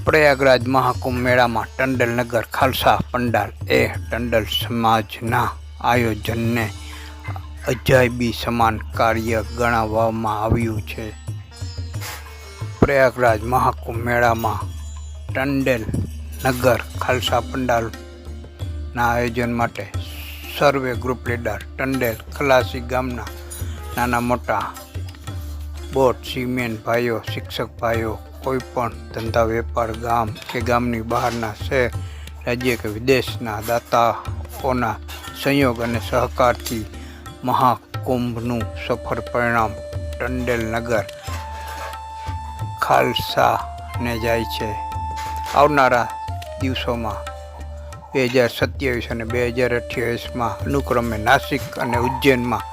પ્રયાગરાજ મહાકુંભ મેળામાં ટંડેલ નગર ખાલસા પંડાલ એ ટંડેલ સમાજના આયોજનને અજાયબી સમાન કાર્ય ગણાવવામાં આવ્યું છે. પ્રયાગરાજ મહાકુંભ મેળામાં ટંડેલ નગર ખાલસા પંડાલના આયોજન માટે સર્વે ગ્રુપ લીડર ટંડેલ ખલાસી ગામના નાના મોટા બોટ સિમેન્ટ ભાઈઓ, શિક્ષક ભાઈઓ, કોઈ પણ ધંધા વેપાર ગામ કે ગામની બહારના શહેર, રાજ્ય કે વિદેશના દાતાઓના સંયોગ અને સહકારથી મહાકુંભનું સફળ પરિણામ ટંડેલ નગર ખાલસાને જાય છે. આવનારા દિવસોમાં 2027 અને 2028માં અનુક્રમે નાસિક અને ઉજ્જૈનમાં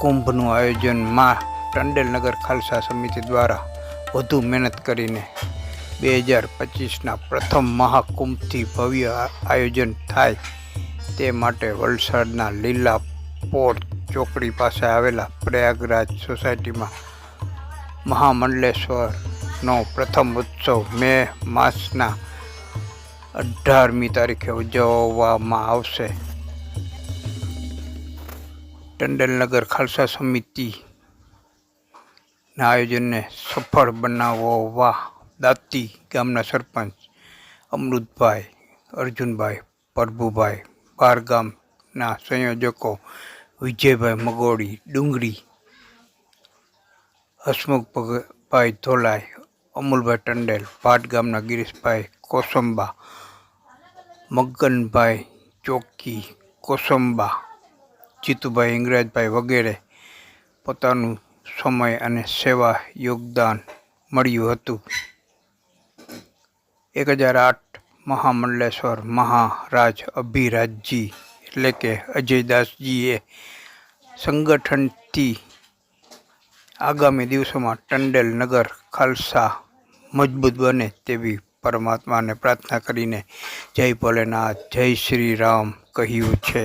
કુંભનું આયોજનમાં ટંડેલ નગર ખાલસા સમિતિ દ્વારા વધુ મહેનત કરીને 2025ના પ્રથમ મહાકુંભથી ભવ્ય આયોજન થાય તે માટે વલસાડના લીલાપોર ચોકડી પાસે આવેલા પ્રયાગરાજ સોસાયટીમાં મહામંડલેશ્વરનો પ્રથમ ઉત્સવ મે માસના 18મી તારીખે ઉજવવામાં આવશે. ટંડેલ નગર ખાલસા સમિતિના આયોજનને સફળ બનાવવા દાંતી ગામના સરપંચ અમૃતભાઈ, અર્જુનભાઈ, પ્રભુભાઈ, બહારગામના સંયોજકો વિજયભાઈ મગોડી ડુંગરી, હસમુખભાઈ ધોલાઈ, અમુલભાઈ ટંડેલ, ભાટ ગામના ગિરીશભાઈ કોસંબા, મગનભાઈ ચોકી કોસંબા, જીતુભાઈ ઇંગરાજભાઈ વગેરે પોતાનું સમય અને સેવા યોગદાન મળ્યું હતું. 1008 મહામંડલેશ્વર મહારાજ અભિરાજજી એટલે કે અજયદાસજીએ સંગઠનથી આગામી દિવસોમાં ટંડેલ નગર ખાલસા મજબૂત બને તેવી પરમાત્માને પ્રાર્થના કરીને જય ભોલેનાથ, જય શ્રી રામ કહ્યું છે.